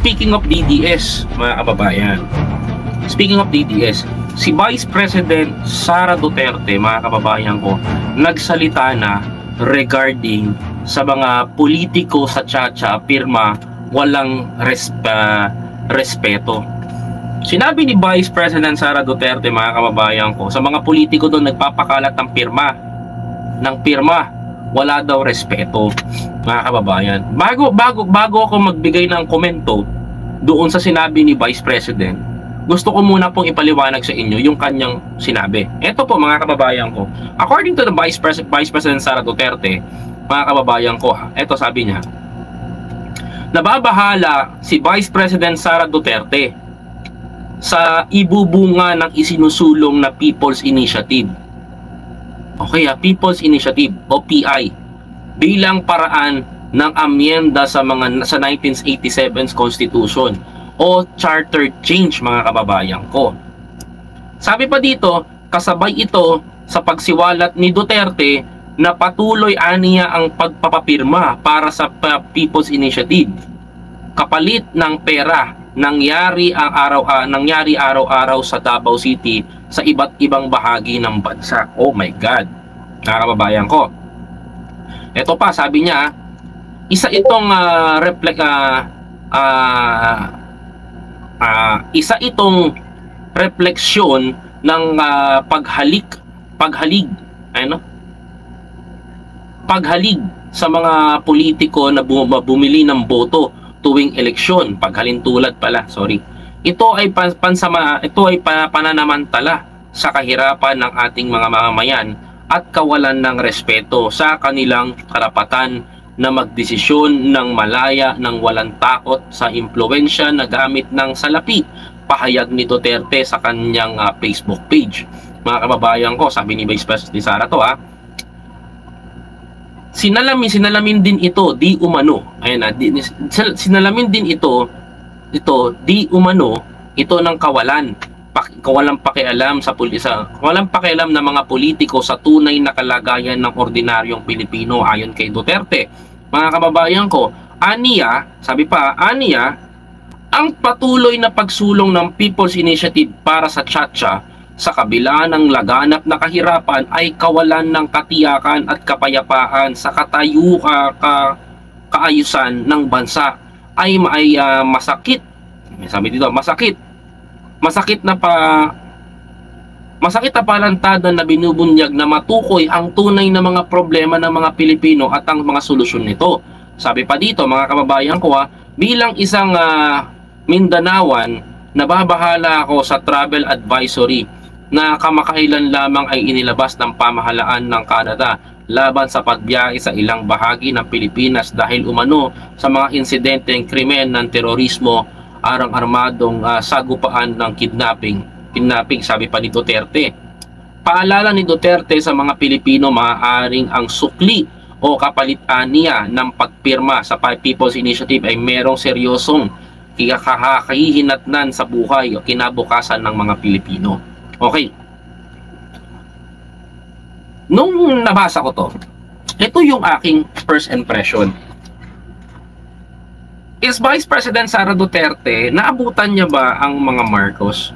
speaking of DDS, mga kababayan, speaking of DDS, si Vice President Sara Duterte, mga kababayan ko, nagsalita na regarding sa mga politiko sa Chacha pirma walang respeto. Sinabi ni Vice President Sara Duterte, mga kababayan ko, sa mga politiko doon nagpapakalat ng pirma, wala daw respeto, mga kababayan. Bago ako magbigay ng komento doon sa sinabi ni Vice President, gusto ko muna pong ipaliwanag sa inyo yung kanyang sinabi. Ito po, mga kababayan ko, according to the Vice President Sara Duterte, mga kababayan ko, ito sabi niya, nababahala si Vice President Sara Duterte sa ibubunga ng isinusulong na People's Initiative. Okay, People's Initiative o PI bilang paraan ng amyenda sa 1987's Constitution o charter change, mga kababayan ko. Sabi pa dito, kasabay ito sa pagsiwalat ni Duterte na patuloy aniya ang pagpapapirma para sa People's Initiative kapalit ng pera nangyari araw-araw sa Davao City sa iba't ibang bahagi ng bansa. Oh my God, mga kababayan ko. Ito pa, sabi niya, isa itong refleksyon ng paghalig sa mga politiko na bumili ng boto tuwing eleksyon, paghalintulad pala, sorry. Ito ay pananamantala sa kahirapan ng ating mga mamamayan at kawalan ng respeto sa kanilang karapatan na magdesisyon ng malaya ng walang takot sa impluwensya na gamit ng salapi, pahayag ni Duterte sa kanyang Facebook page. Mga kababayan ko, sabi ni Vice President Sara to, sinalamin din ito di umano. Ayan, sinalamin din ito di umano ito ng kawalang pakialam sa walang pakialam ng mga politiko sa tunay na kalagayan ng ordinaryong Pilipino, ayon kay Duterte. Mga kababayan ko, sabi pa, ang patuloy na pagsulong ng People's Initiative para sa Chacha sa kabila ng laganap na kahirapan ay kawalan ng katiyakan at kapayapaan sa kaayusan ng bansa ay masakit. Sabi dito, masakit na palantada na binubunyag na matukoy ang tunay na mga problema ng mga Pilipino at ang mga solusyon nito. Sabi pa dito, mga kababayan ko, bilang isang Mindanawan, nababahala ako sa travel advisory na kamakailan lamang ay inilabas ng pamahalaan ng Canada laban sa pagbiyahe sa ilang bahagi ng Pilipinas dahil umano sa mga insidenteng krimen ng terorismo, arang-armadong sagupaan ng kidnapping, sabi pa ni Duterte. Paalala ni Duterte sa mga Pilipino, maaaring ang sukli o kapalitan niya ng pagpirma sa People's Initiative ay merong seryosong kahihinatnan sa buhay o kinabukasan ng mga Pilipino. Okay. Nung nabasa ko to, ito yung aking first impression. Is Vice President Sara Duterte, naabutan niya ba ang mga Marcos?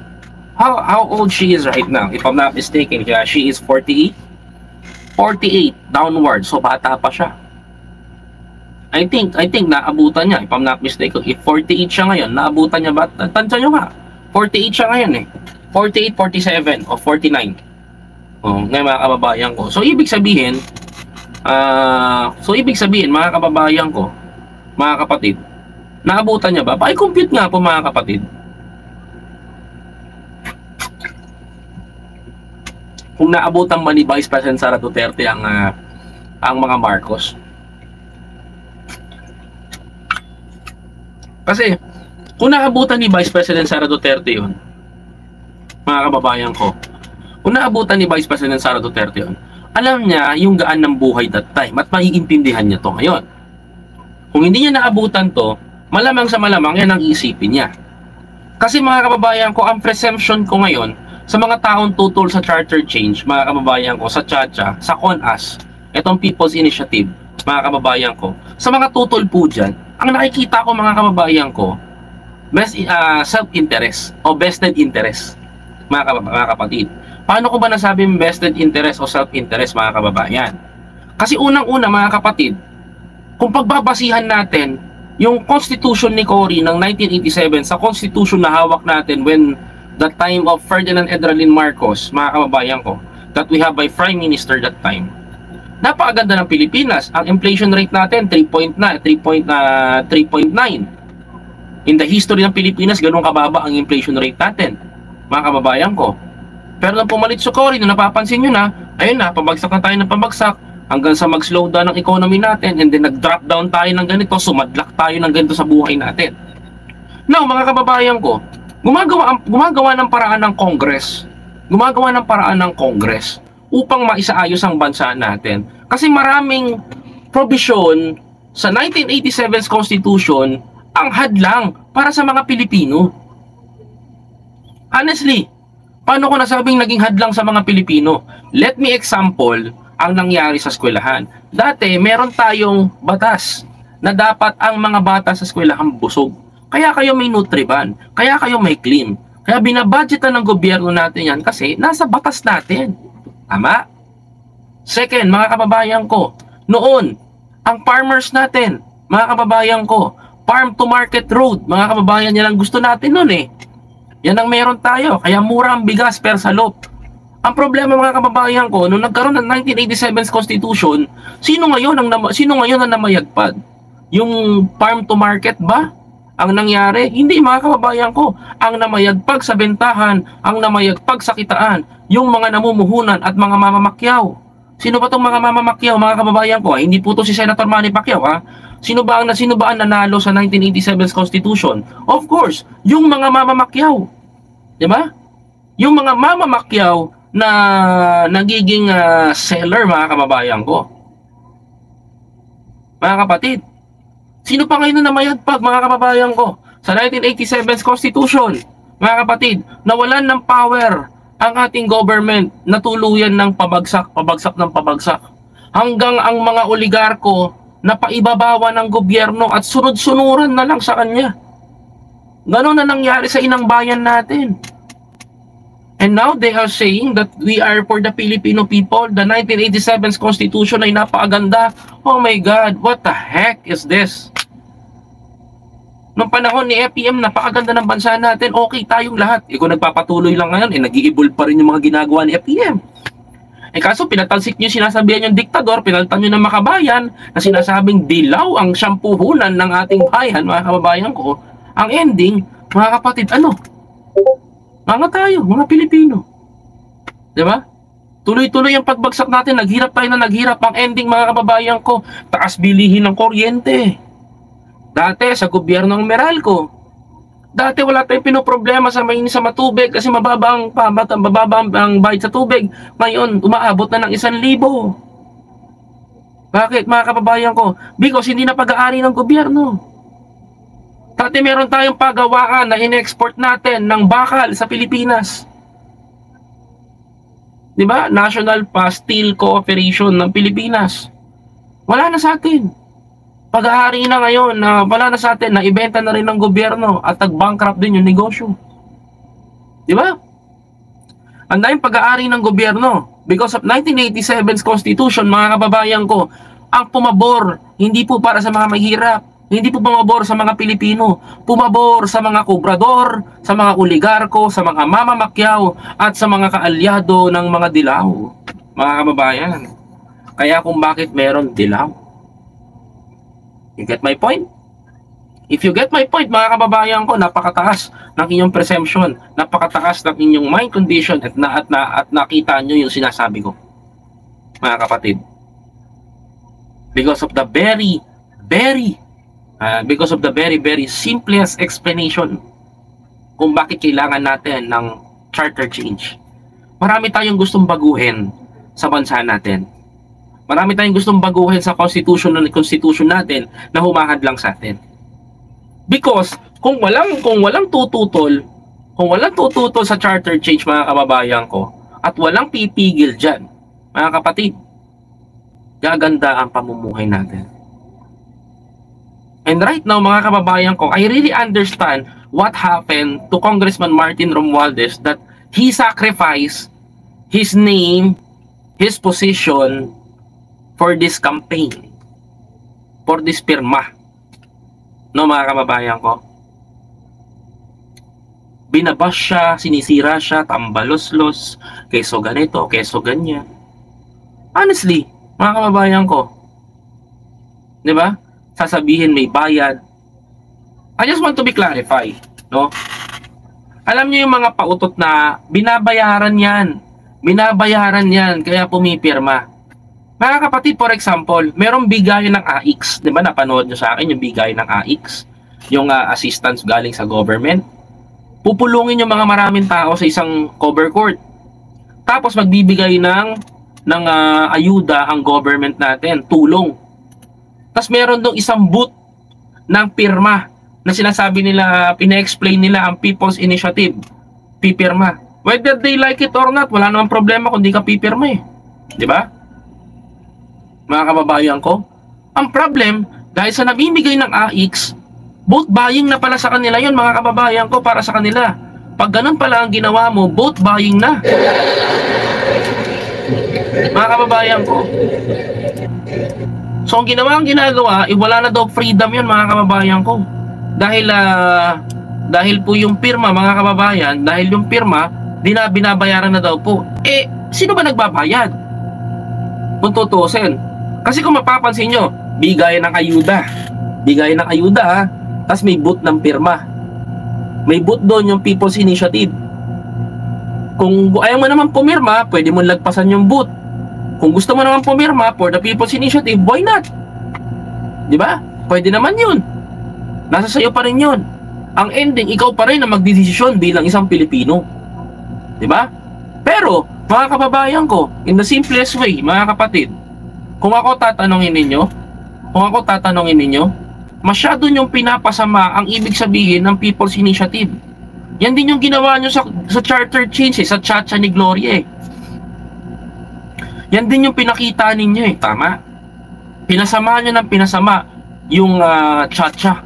How old she is right now? If I'm not mistaken, she is 48? 48 downward, so bata pa siya. I think naabutan niya, if I'm not mistaken. If 48 siya ngayon, naabutan niya ba? Tansya nyo nga, 48 siya ngayon eh. 48, 47, o 49. Ngayon, mga kababayan ko. So ibig sabihin, mga kababayan ko, mga kapatid, naabutan niya ba? Pa-compute nga po, mga kapatid. Kung naabutan ba ni Vice President Sara Duterte ang mga Marcos. Kasi kung naabutan ni Vice President Sara Duterte yun, mga kababayan ko, kung naabutan ni Vice President Sara Duterte yun, alam niya yung gaan ng buhay that time at maiintindihan niya to ngayon. Kung hindi niya naabutan to, malamang sa malamang yan ang isipin niya. Kasi mga kababayan ko, ang presumption ko ngayon sa mga taong tutol sa charter change, mga kababayan ko, sa Chacha, sa CONAS, itong People's Initiative, mga kababayan ko, sa mga tutol po dyan, ang nakikita ko, mga kababayan ko, self-interest o vested interest, mga kapatid. Paano ko ba nasabing vested interest o self-interest, mga kababayan? Kasi unang-una, mga kapatid, kung pagbabasihan natin yung Constitution ni Cory ng 1987 sa Constitution na hawak natin when the time of Ferdinand Edralin Marcos, mga kababayan ko, that we have by Prime Minister that time, napakaganda ng Pilipinas. Ang inflation rate natin 3.9. In the history ng Pilipinas, ganun kababa ang inflation rate natin, mga kababayan ko. Pero nung pumalit si Cory, nung napapansin nyo na, ayun na, pabagsak na tayo ng pabagsak hanggang sa mag-slow down ang economy natin, and then nag-drop down tayo ng ganito, sumadlak tayo ng ganito sa buhay natin. Now, mga kababayan ko, gumagawa ng paraan ng Congress, upang maisaayos ang bansa natin. Kasi maraming provision sa 1987's Constitution ang hadlang para sa mga Pilipino. Honestly, paano ko nasabing naging hadlang sa mga Pilipino? Let me example ang nangyari sa eskwelahan. Dati, meron tayong batas na dapat ang mga bata sa eskwelahan busog. Kaya kayo may Nutriban, kaya kayo may clean. Kaya binabudgetan ng gobyerno natin yan kasi nasa batas natin. Tama? Second, mga kababayan ko, noon, ang farmers natin, mga kababayan ko, farm to market road, mga kababayan, yan ang gusto natin noon eh. Yan ang meron tayo, kaya mura ang bigas per salop. Ang problema, mga kababayan ko, nung nagkaroon ng 1987's Constitution, sino ngayon ang namayagpag? Yung farm to market ba ang nangyari? Hindi, mga kababayan ko. Ang namayagpag sa bentahan, ang namayagpag sa kitaan, yung mga namumuhunan at mga mamamakyaw. Sino ba itong mga mamamakyaw, mga kababayan ko? Hindi po to si Senator Manny Pacquiao, ha? Sino ba ang nanalo sa 1987's Constitution? Of course, yung mga mamamakyaw. Di ba? Yung mga mamamakyaw na nagiging seller, mga kababayan ko. Mga kapatid, sino pa ngayon na namayagpag, mga kababayan ko? Sa 1987's Constitution, mga kapatid, nawalan ng power ang ating government na tuluyan ng pabagsak ng pabagsak. Hanggang ang mga oligarko na paibabawa ng gobyerno at sunod-sunuran na lang sa kanya. Ganon na nangyari sa inang bayan natin. And now they are saying that we are for the Filipino people. The 1987's Constitution ay napakaganda. Oh my God, what the heck is this? Noong panahon ni FPM, napakaganda ng bansa natin. Okay tayong lahat. Kung nagpapatuloy lang ngayon, nag-i-evolve pa rin yung mga ginagawa ni FPM. Kaso pinatalsik nyo sinasabihan yung diktador, pinalitan nyo ng makabayan na sinasabing dilaw ang siyampuhunan ng ating bayan, mga kababayan ko. Ang ending, mga kapatid, ano? Mga tayo, mga Pilipino. Diba? Tuloy-tuloy ang pagbagsak natin, naghirap tayo na naghirap. Ang ending, mga kababayan ko, taas bilihin ng kuryente. Dati, sa gobyerno ng Meralco, dati wala tayong pinoproblema sa mainis sa matubig kasi mababa ang bayad sa tubig. Ngayon, umaabot na ng 1,000. Bakit, mga kababayan ko? Because hindi na pag-aari ng gobyerno. Dati meron tayong pagawaan na in-export natin ng bakal sa Pilipinas. Diba? National Steel Cooperation ng Pilipinas. Wala na sa atin. Pag-aari na ngayon na wala na sa atin, na ibenta na rin ng gobyerno at nag-bankrupt din yung negosyo. Di ba? Ang daming pag-aari ng gobyerno because of 1987's Constitution, mga kababayan ko, ang pumabor, hindi po para sa mga mahirap, hindi po pumabor sa mga Pilipino, pumabor sa mga kobrador, sa mga oligarko, sa mga mamamakyaw, at sa mga kaalyado ng mga dilaw, mga kababayan. Kaya kung bakit meron dilaw. You get my point? If you get my point, mga kababayan ko, napakataas ng inyong perception, napakataas ng inyong mind condition at nakita nyo yung sinasabi ko, mga kapatid. Because of the very simplest explanation kung bakit kailangan natin ng charter change. Marami tayong gustong baguhin sa bansa natin. Marami tayong gustong baguhin sa constitution natin na humahad lang sa atin. Because kung walang tututol sa charter change, mga kababayan ko, at walang pipigil diyan, mga kapatid, gaganda ang pamumuhay natin. And right now, mga kababayan ko, I really understand what happened to Congressman Martin Romualdez, that he sacrificed his name, his position for this campaign, for this pirma. No, mga kababayan ko? Binabash siya, sinisira siya, tambaloslos, keso ganito, keso ganyan. Honestly, mga kababayan ko, di ba? Sasabihin may bayad. I just want to be clarified, no? Alam niyo yung mga pautot na binabayaran yan. Binabayaran yan, kaya pumipirma. Mga kapatid, for example, merong bigayan ng AIX. Di ba, napanood nyo sa akin yung bigayan ng AIX? Yung assistance galing sa government. Pupulungin yung mga maraming tao sa isang cover court. Tapos magbibigay ng ayuda ang government natin, tulong. Tapos meron dong isang booth ng pirma na sinasabi nila, pina-explain nila ang People's Initiative, pipirma. Whether they like it or not, wala namang problema kung di ka pipirma eh. Di ba? Mga kababayan ko, ang problem, dahil sa namimigay ng AIX, vote buying na pala sa kanila yun, mga kababayan ko, para sa kanila. Pag ganun pala ang ginawa mo, vote buying na. Mga kababayan ko. So, ang ginagawa, wala na daw freedom yun, mga kababayan ko. Dahil po yung pirma, mga kababayan, dahil yung pirma, binabayaran na daw po. Eh, sino ba nagbabayad? Kung tutusin. Kasi kung mapapansin nyo, bigayan ng ayuda. Bigayan ng ayuda, ha? Tapos may booth ng pirma. May booth doon yung People's Initiative. Kung ayaw mo naman pumirma, pwede mo lagpasan yung booth. Kung gusto mo naman pumirma for the People's Initiative, why not? Di ba? Pwede naman yun. Nasa sayo pa rin yun. Ang ending, ikaw pa rin na magdidesisyon bilang isang Pilipino. Di ba? Pero, mga kababayan ko, in the simplest way, mga kapatid, kung ako tatanungin ninyo, masyado nyong pinapasama ang ibig sabihin ng People's Initiative. Yan din yung ginawa nyo sa charter change, sa Chacha ni Gloria eh. Yan din yung pinakita ninyo eh, tama? Pinasama nyo ng pinasama yung Chacha.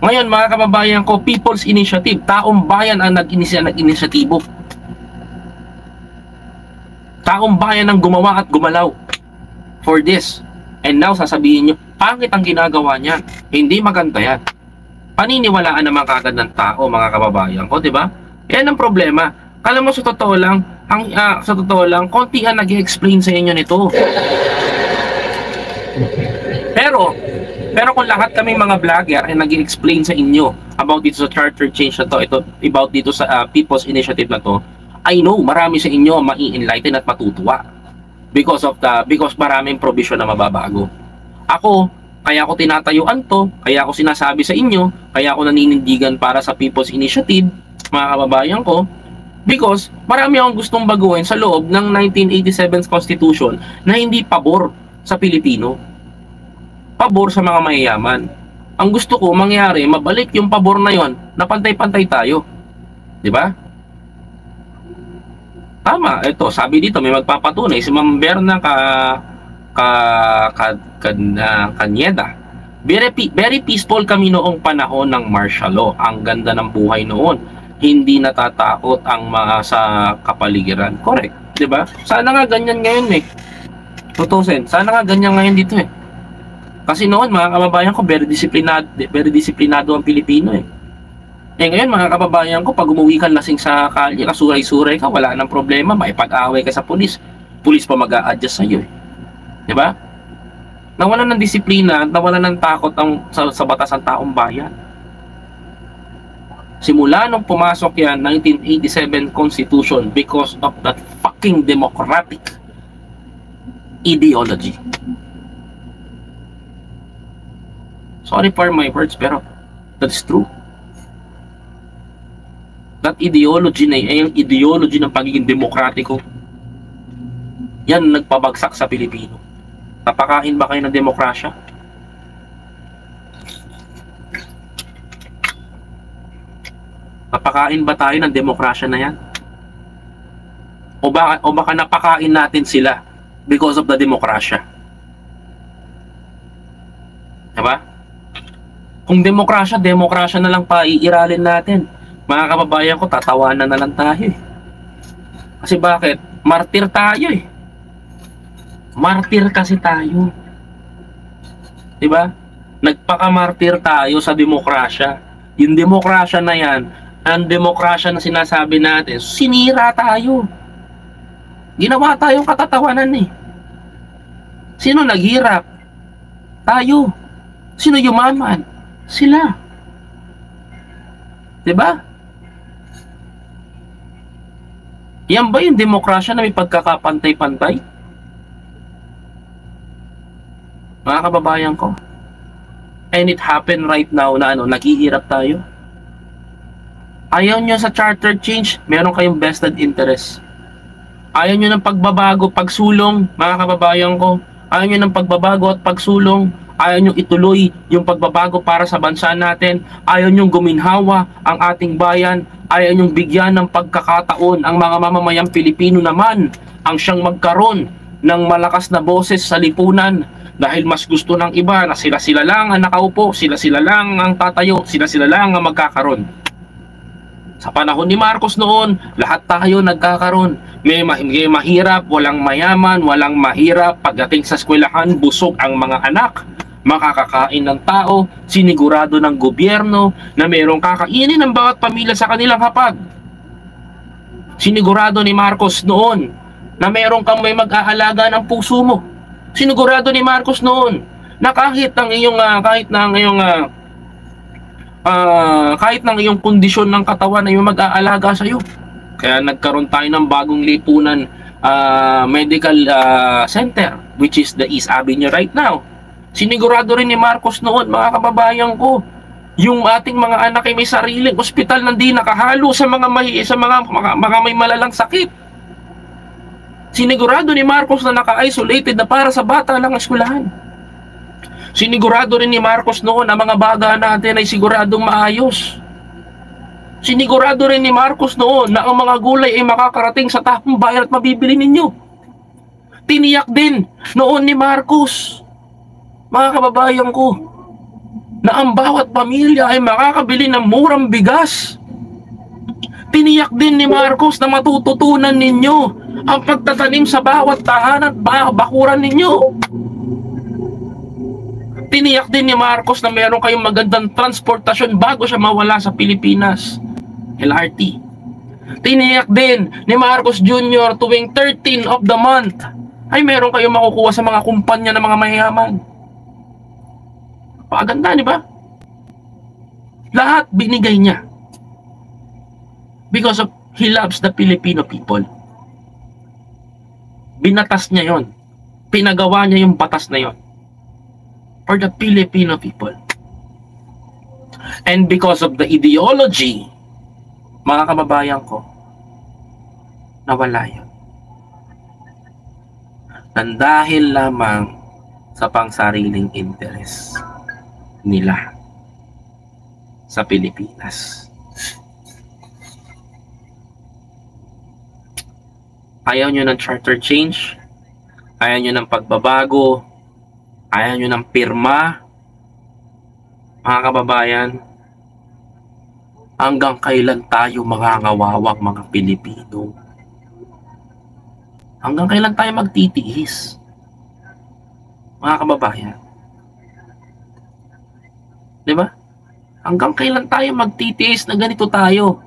Ngayon, mga kababayan ko, People's Initiative, taong bayan ang nag-inisyatibo. Taong bayan ang gumawa at gumalaw for this. And now, sasabihin nyo, pangit ang ginagawa niyan. Hindi maganda yan. Paniniwalaan naman kagad ng tao, mga kababayan ko, di ba? Yan ang problema. Kala mo sa totoo lang, konti ang nag-i-explain sa inyo nito. Pero kung lahat kami mga vlogger ay nag-i-explain sa inyo about dito sa charter change na to, about dito sa People's Initiative na to, I know marami sa inyo mai-enlighten at matutuwa because maraming provision na mababago. Kaya ako tinatayuan to, kaya ako sinasabi sa inyo, kaya ako naninindigan para sa People's Initiative, mga kababayan ko, because marami akong gustong baguhin sa loob ng 1987 Constitution na hindi pabor sa Pilipino. Pabor sa mga mayayaman. Ang gusto ko mangyari, mabalik yung pabor na yon, na pantay-pantay tayo. Di ba? Tama, ito, sabi dito, may magpapatunay si Ma'am Berna Kanyeda. Very peaceful kami noong panahon ng martial law. Ang ganda ng buhay noon. Hindi natatakot ang mga sa kapaligiran. Correct, 'di ba? Sana nga ganyan ngayon eh. Tutusin, sana nga ganyan ngayon dito eh. Kasi noon, mga kababayan ko, very disiplinado ang Pilipino eh. Ngayon, mga kababayan ko, pag umuwi ka lasing sa kalye, kasuray-suray ka, wala nang problema, maipag-away ka sa pulis. Pulis pa mag-a-adjust sa'yo eh. Diba? Nawalan ng disiplina, nawalan ng takot sa batas ang taong bayan. Simula nung pumasok yan, 1987 Constitution, because of that fucking democratic ideology. Sorry for my words, pero that's true. That ideology na yung ideology ng pagiging demokratiko, yan nagpabagsak sa Pilipino. Napakain ba kayo ng demokrasya? Napakain ba tayo ng demokrasya na yan? O baka napakain natin sila because of the demokrasya? Diba? Kung demokrasya, demokrasya na lang pa iiralin natin. Mga kababayan ko, tatawanan na lang tayo eh. Kasi bakit? Martir tayo eh. Martir kasi tayo. Diba? Nagpaka-martir tayo sa demokrasya. Yung demokrasya na yan, ang demokrasya na sinasabi natin, sinira tayo. Ginawa tayong katatawanan eh. Sino naghirap? Tayo. Sino yumaman? Sila. Diba? Yan ba yung demokrasya na may pagkakapantay-pantay? Mga kababayan ko. And it happened right now na naghihirap tayo. Ayaw nyo sa charter change, meron kayong vested interest. Ayaw nyo ng pagbabago, pagsulong, mga kababayan ko. Ayaw nyo ng pagbabago at pagsulong. Ayaw nyo ituloy yung pagbabago para sa bansa natin. Ayaw nyo guminhawa ang ating bayan. Ayaw nyo bigyan ng pagkakataon ang mga mamamayang Pilipino naman ang siyang magkaroon ng malakas na boses sa lipunan. Dahil mas gusto ng iba na sila-sila lang ang nakaupo, sila-sila lang ang tatayo, sila-sila lang ang magkakaroon. Sa panahon ni Marcos noon, lahat tayo nagkakaroon. May mahirap, walang mayaman, walang mahirap. Pagdating sa eskwelahan, busog ang mga anak. Makakakain ng tao, sinigurado ng gobyerno na mayroong kakainin ng bawat pamilya sa kanilang hapag. Sinigurado ni Marcos noon na mayroong kang may mag-aalaga ng puso mo. Sinigurado ni Marcos noon na kahit ng iyong kondisyon ng katawan ay mag-aalaga sa iyo. Kaya nagkaroon tayo ng bagong lipunan medical center, which is the East Avenue right now. Sinigurado rin ni Marcos noon, mga kababayan ko, yung ating mga anak ay may sariling ospital na di nakahalo sa mga may malalang sakit. Sinigurado ni Marcos na naka-isolated na para sa bata lang ang eskwelahan. Sinigurado rin ni Marcos noon na mga baga natin ay siguradong maayos. Sinigurado rin ni Marcos noon na ang mga gulay ay makakarating sa taong bayan at mabibili ninyo. Tiniyak din noon ni Marcos, mga kababayan ko, na ang bawat pamilya ay makakabili ng murang bigas. Tiniyak din ni Marcos na matututunan ninyo ang pagtatanim sa bawat tahanan at bakuran ninyo. Tiniyak din ni Marcos na meron kayong magandang transportasyon bago siya mawala sa Pilipinas. LRT. Tiniyak din ni Marcos Jr. tuwing 13 of the month ay meron kayong makukuha sa mga kumpanya ng mga mayayaman. Paganda, di ba? Lahat binigay niya. Because of he loves the Filipino people. Binatas niya yon. Pinagawa niya yung batas na yon. For the Filipino people. And because of the ideology, mga kababayan ko, nawala yun. Nang dahil lamang sa pangsariling interes nila sa Pilipinas. Ayaw nyo ng charter change, ayaw nyo ng pagbabago, ayaw nyo ng pirma, mga kababayan, hanggang kailan tayo mangangawawang mga Pilipino? Hanggang kailan tayo magtitiis? Mga kababayan. Diba? Hanggang kailan tayo magtitiis na ganito tayo?